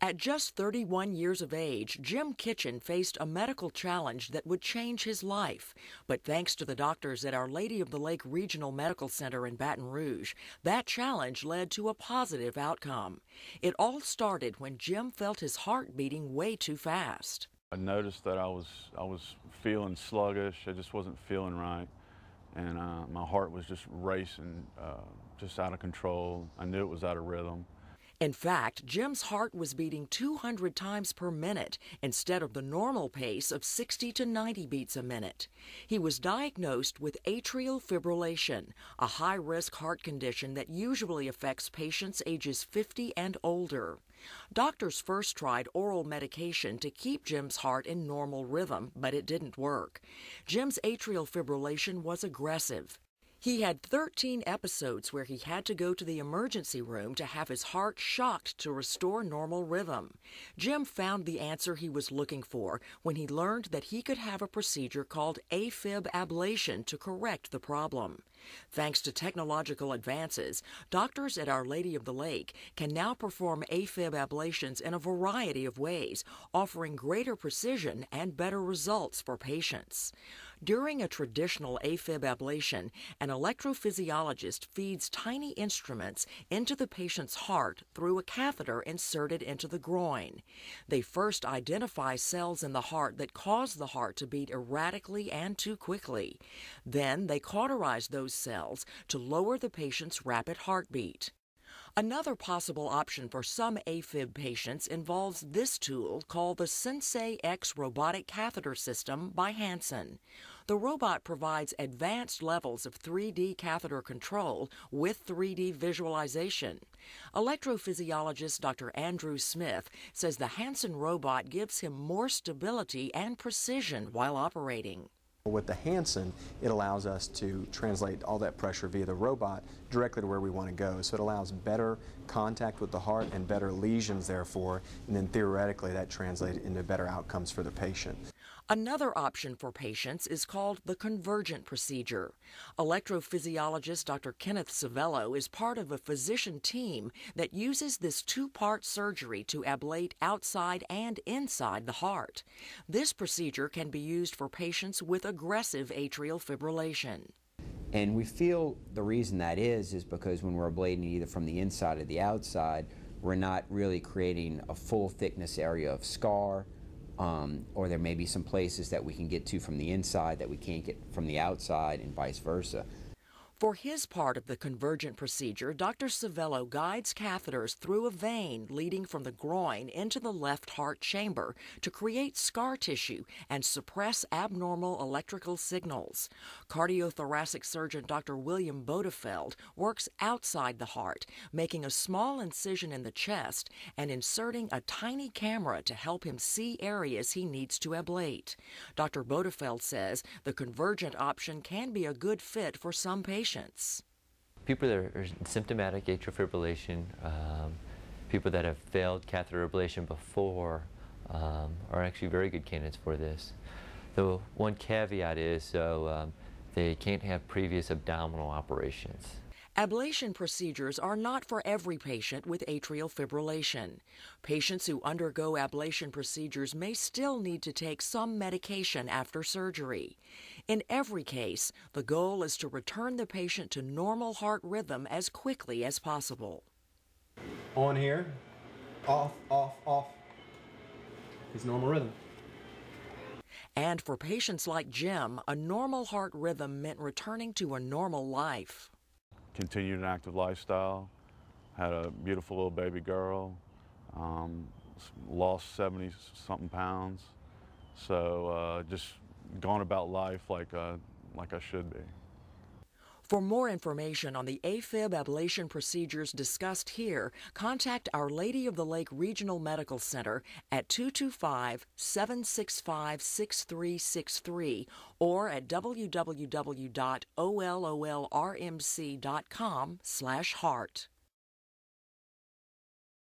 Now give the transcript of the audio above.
At just 31 years of age, Jim Kitchen faced a medical challenge that would change his life. But thanks to the doctors at Our Lady of the Lake Regional Medical Center in Baton Rouge, that challenge led to a positive outcome. It all started when Jim felt his heart beating way too fast. I noticed that I was feeling sluggish. I just wasn't feeling right, and my heart was just racing, just out of control. I knew it was out of rhythm. In fact, Jim's heart was beating 200 times per minute instead of the normal pace of 60 to 90 beats a minute. He was diagnosed with atrial fibrillation, a high-risk heart condition that usually affects patients ages 50 and older. Doctors first tried oral medication to keep Jim's heart in normal rhythm, but it didn't work. Jim's atrial fibrillation was aggressive. He had 13 episodes where he had to go to the emergency room to have his heart shocked to restore normal rhythm. Jim found the answer he was looking for when he learned that he could have a procedure called Afib ablation to correct the problem. Thanks to technological advances, doctors at Our Lady of the Lake can now perform Afib ablations in a variety of ways, offering greater precision and better results for patients. During a traditional Afib ablation, an electrophysiologist feeds tiny instruments into the patient's heart through a catheter inserted into the groin. They first identify cells in the heart that cause the heart to beat erratically and too quickly. Then they cauterize those cells to lower the patient's rapid heartbeat. Another possible option for some Afib patients involves this tool called the Sensei X robotic catheter system by Hansen. The robot provides advanced levels of 3D catheter control with 3D visualization. Electrophysiologist Dr. Andrew Smith says the Hansen robot gives him more stability and precision while operating. With the hansen, it allows us to translate all that pressure via the robot directly to where we want to go. So it allows better contact with the heart and better lesions, therefore, and then theoretically that translates into better outcomes for the patient. Another option for patients is called the convergent procedure. Electrophysiologist Dr. Kenneth Savello is part of a physician team that uses this two-part surgery to ablate outside and inside the heart. This procedure can be used for patients with aggressive atrial fibrillation. And we feel the reason that is because when we're ablating either from the inside or the outside, we're not really creating a full thickness area of scar, or there may be some places that we can get to from the inside that we can't get from the outside, and vice versa. For his part of the convergent procedure, Dr. Savello guides catheters through a vein leading from the groin into the left heart chamber to create scar tissue and suppress abnormal electrical signals. Cardiothoracic surgeon Dr. William Bodefeld works outside the heart, making a small incision in the chest and inserting a tiny camera to help him see areas he needs to ablate. Dr. Bodefeld says the convergent option can be a good fit for some patients. People that are symptomatic atrial fibrillation, people that have failed catheter ablation before, are actually very good candidates for this. The one caveat is they can't have previous abdominal operations. Ablation procedures are not for every patient with atrial fibrillation. Patients who undergo ablation procedures may still need to take some medication after surgery. In every case, the goal is to return the patient to normal heart rhythm as quickly as possible. On here, off, off, off. It's normal rhythm. And for patients like Jim, a normal heart rhythm meant returning to a normal life. Continued an active lifestyle, had a beautiful little baby girl, lost 70-something pounds, so just going about life like I should be. For more information on the Afib ablation procedures discussed here, contact Our Lady of the Lake Regional Medical Center at 225-765-6363 or at www.ololrmc.com/heart.